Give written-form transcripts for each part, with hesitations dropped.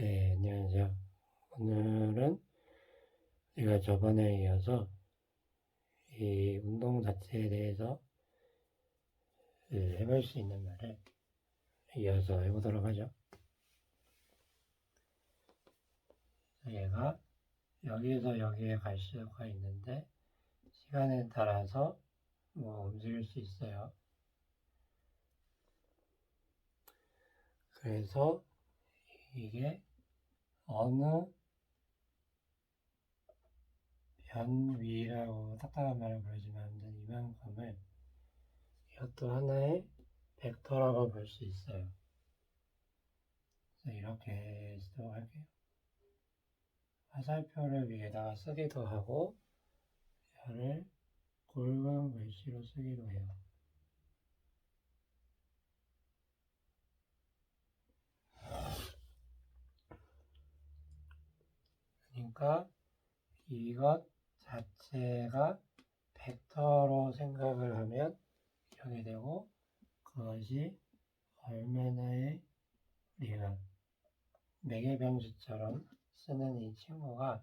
네, 안녕하세요. 오늘은 제가 저번에 이어서 이 운동 자체에 대해서 해볼 수 있는 말을 이어서 해보도록 하죠. 얘가 여기에서 여기에 갈 수가 있는데 시간에 따라서 움직일 수 있어요. 그래서 이게 어느 변위라고 딱딱한 말을 부르지만 아무튼 이만큼을 이것도 하나의 벡터라고 볼 수 있어요. 그래서 이렇게 쓰도록 할게요. 화살표를 위에다가 쓰기도 하고 얘를 굵은 글씨로 쓰기도 해요. 그러니까 이것 자체가 벡터로 생각을 하면 이렇게 되고 그것이 얼마나의 우리가 매개변수처럼 쓰는 이 친구가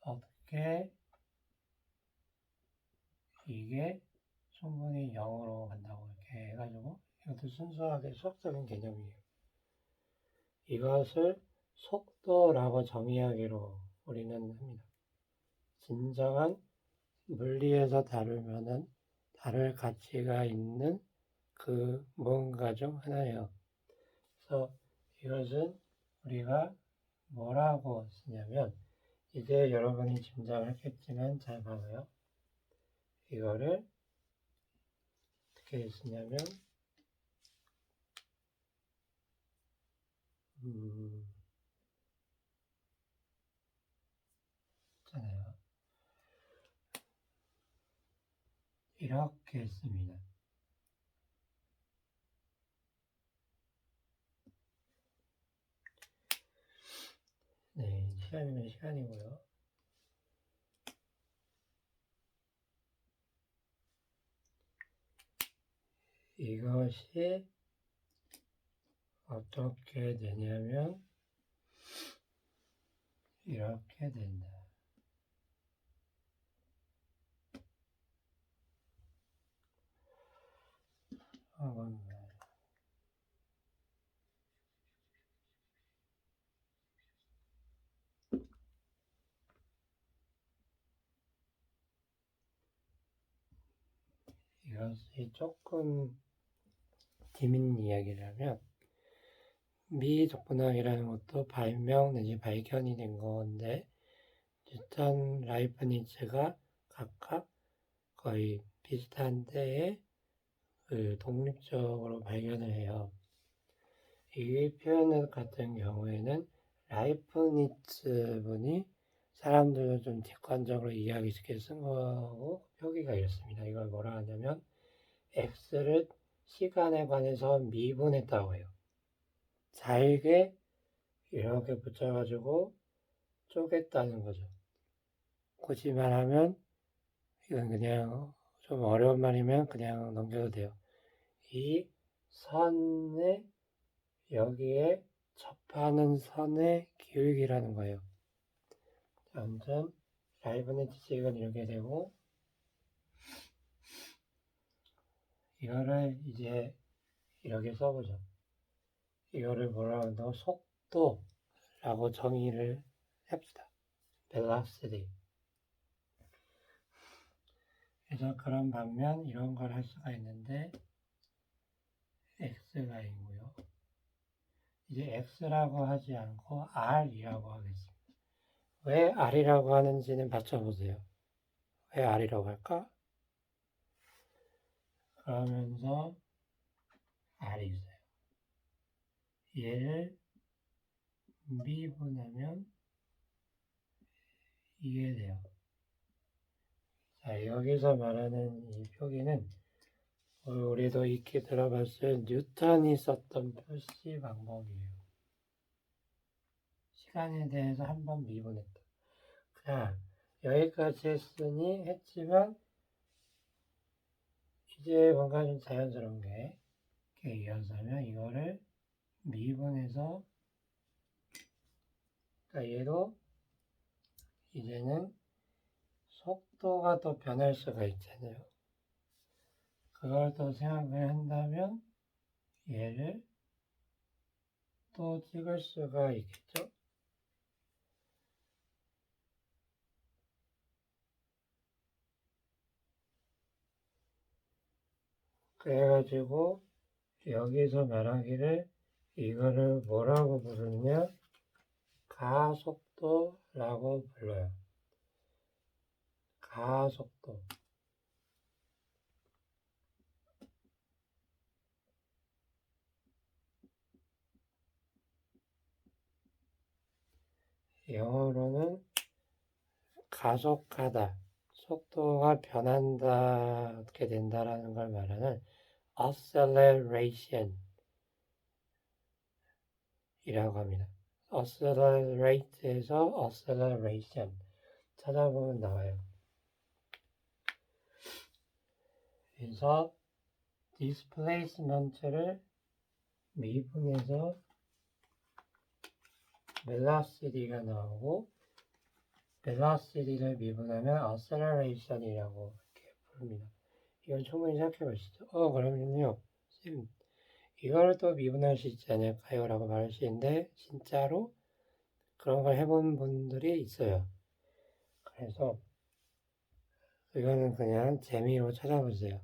어떻게 이게 충분히 0으로 간다고 이렇게 해가지고 이것도 순수하게 수학적인 개념이에요. 이것을 속도라고 정의하기로 우리는 합니다. 진정한 물리에서 다루면은 다룰 가치가 있는 그 무언가 중 하나예요. 그래서 이것은 우리가 뭐라고 쓰냐면 이제 여러분이 짐작을 했겠지만 잘 봐봐요. 이거를 어떻게 쓰냐면 있잖아요. 이렇게 씁니다. 네, 시간이면 시간이고요. 이것이 어떻게 되냐면 이렇게 된다. 이것이 조금 재밌는 이야기를 하면 미적분학이라는 것도 발명 내지 발견이 된 건데 뉴턴, 라이프니츠가 각각 거의 비슷한 때에 독립적으로 발견을 해요. 이 표현 같은 경우에는 라이프니츠 분이 사람들을 좀 객관적으로 이해하기 쉽게 쓴 거고 표기가 이렇습니다. 이걸 뭐라 하냐면 x를 시간에 관해서 미분했다고 해요. 잘게 이렇게 붙여가지고 쪼갰다는 거죠. 굳이 말하면 이건 그냥 좀 어려운 말이면 그냥 넘겨도 돼요. 이 선에 여기에 접하는 선의 기울기라는 거예요. 아무튼 라이브니츠식은 이렇게 되고 이거를 이제 이렇게 써보죠. 이거를 뭐라고 한다고 속도라고 정의를 합시다. velocity. 그래서 그런 반면 이런 걸 할 수가 있는데 x가 있고요. 이제 x라고 하지 않고 r이라고 하겠습니다. 왜 r이라고 하는지는 맞춰보세요. 왜 r이라고 할까? 그러면서 r이 있어요. 얘를 미분하면 이게 돼요. 자, 여기서 말하는 이 표기는 우리도 익히 들어봤을 뉴턴이 썼던 표시 방법이에요. 시간에 대해서 한번 미분했다. 자, 여기까지 했지만 이제 뭔가 좀 자연스러운 게 이렇게 이어서 하면 이거를 미분해서 그러니까 얘도 이제는 속도가 또 변할 수가 있잖아요. 그걸 또 생각을 한다면 얘를 또 찍을 수가 있겠죠. 그래가지고 여기서 말하기를 이거를 뭐라고 부르느냐? 가속도라고 불러요. 가속도. 영어로는 가속하다, 속도가 변한다, 어떻게 된다라는 걸 말하는 acceleration 이라고 합니다. accelerate에서 acceleration 찾아보면 나와요. 그래서 displacement를 미분해서 velocity가 나오고 velocity를 미분하면 acceleration이라고 이렇게 부릅니다. 이건 충분히 생각해 보시죠. 그러면요, 쌤, 이거를 또 미분할 수 있지 않을까요? 라고 말할 수 있는데, 진짜로 그런 걸 해본 분들이 있어요. 그래서 이거는 그냥 재미로 찾아보세요.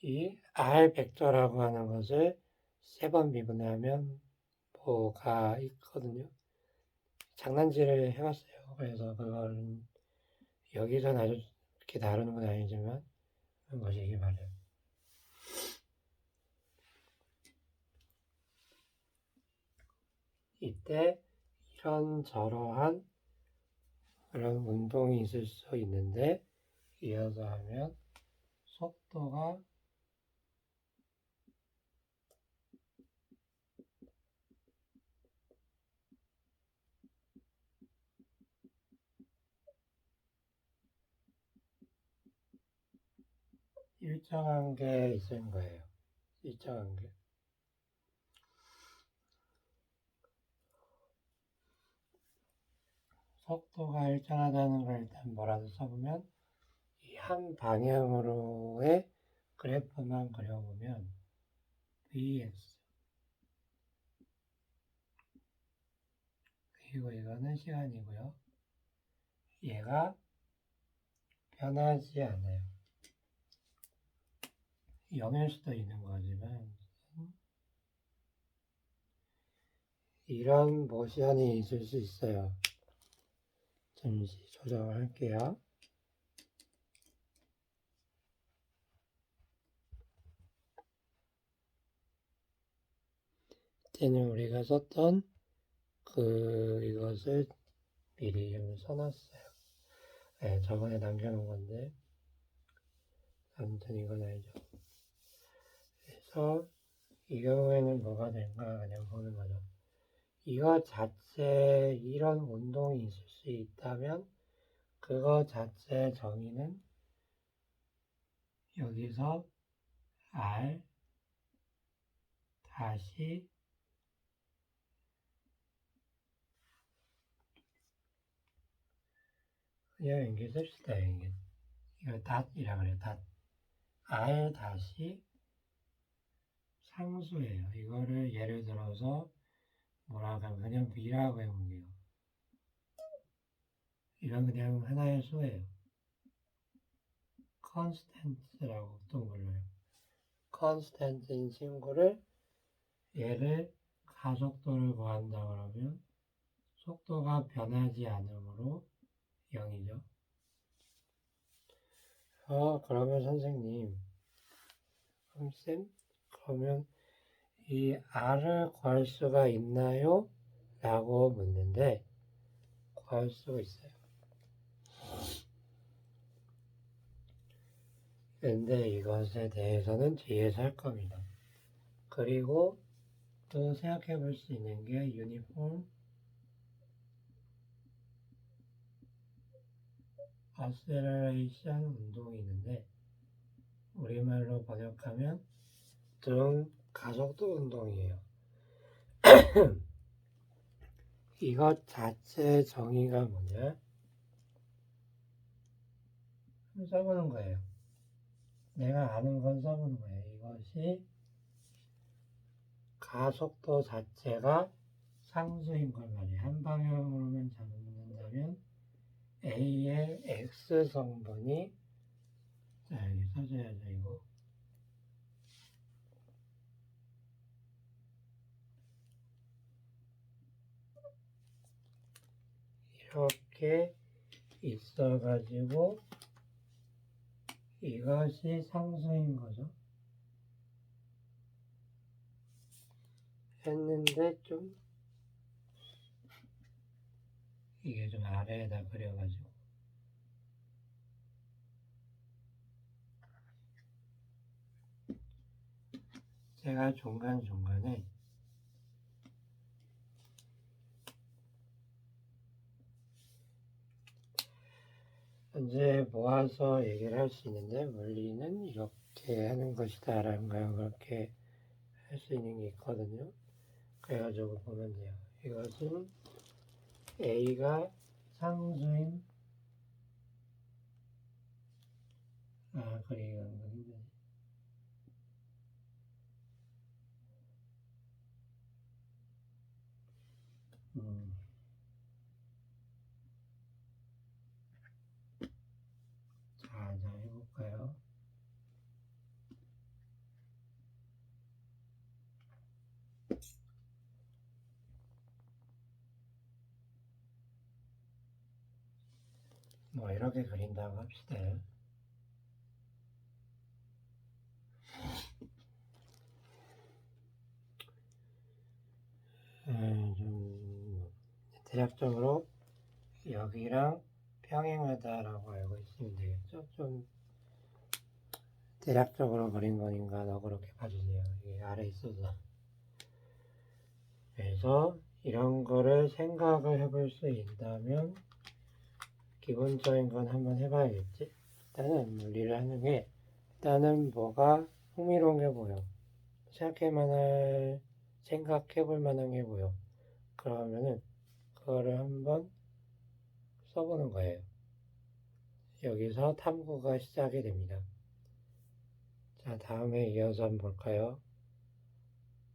이 R 벡터라고 하는 것을 3번 미분하면 뭐가 있거든요. 장난질을 해봤어요. 그래서 그걸 여기서 아주 이렇게 다루는 건 아니지만 그런 것이기 바래요. 이때 이런저러한 그런 운동이 있을 수 있는데 이어서 하면 속도가 일정한 게 있을 거예요. 일정한 게. 속도가 일정하다는 걸 일단 뭐라도 써보면 이 한 방향으로의 그래프만 그려보면 VX 그리고 이거는 시간이고요. 얘가 변하지 않아요. 0일 수도 있는 거지만 이런 모션이 있을 수 있어요. 잠시 조정을 할게요. 이때는 우리가 썼던 이것을 미리 좀 써놨어요. 네, 저번에 남겨놓은 건데 아무튼 이건 알죠. 그래서 이 경우에는 뭐가 될까 그냥 보는 거죠. 이거 자체에 이런 운동이 있을 수 있다면 그거 자체의 정의는 여기서 R 다시 그냥 연결 씁시다. 연결. 이거 닷이라 그래요. 닷. R 다시 상수예요. 이거를 예를 들어서 뭐라고 하면 그냥 B라고 해볼게요. 이건 그냥 하나의 수예요. constant라고 또 불러요. constant인 친구를 얘를 가속도를 구한다 그러면 속도가 변하지 않으므로 0이죠. 그러면 선생님, 쌤, 그러면 이 R을 구할 수가 있나요? 라고 묻는데 구할 수 있어요. 근데 이것에 대해서는 뒤에서 할 겁니다. 그리고 또 생각해 볼 수 있는 게 유니폼 어셀러레이션 운동이 있는데 우리말로 번역하면 등 가속도 운동이에요. 이것 자체 정의가 뭐냐? 써보는 거예요. 내가 아는 건 써보는 거예요. 이것이 가속도 자체가 상수인 걸 말이에요. 한 방향으로만 잡는다면 A의 X성분이, 자, 여기 써줘야죠, 이거. 이렇게 있어가지고 이것이 상수인 거죠. 했는데 좀 이게 좀 아래에다 그려가지고 제가 중간중간에 현재 모아서 얘기를 할 수 있는데 원리는 이렇게 하는 것이다 라는 걸 그렇게 할 수 있는 게 있거든요. 그래가지고 보면 돼요. 이것은 A가 상수인 그래 이건 힘드네. 자 해볼까요? 뭐 이렇게 그린다고 합시다. 좀 대략적으로 여기랑 평행하다라고 알고 있으면 되겠죠? 좀 대략적으로 그린 거니까 너 그렇게 봐주세요. 이게 아래 있어서. 그래서 이런 거를 생각을 해볼 수 있다면 기본적인 건 한번 해봐야겠지. 일단은 물리를 하는 게 일단은 뭐가 흥미로운 게 보여. 생각해볼 만한 게 보여. 그러면은 그거를 한번 써보는 거예요. 여기서 탐구가 시작이 됩니다. 자, 다음에 이어서 한번 볼까요?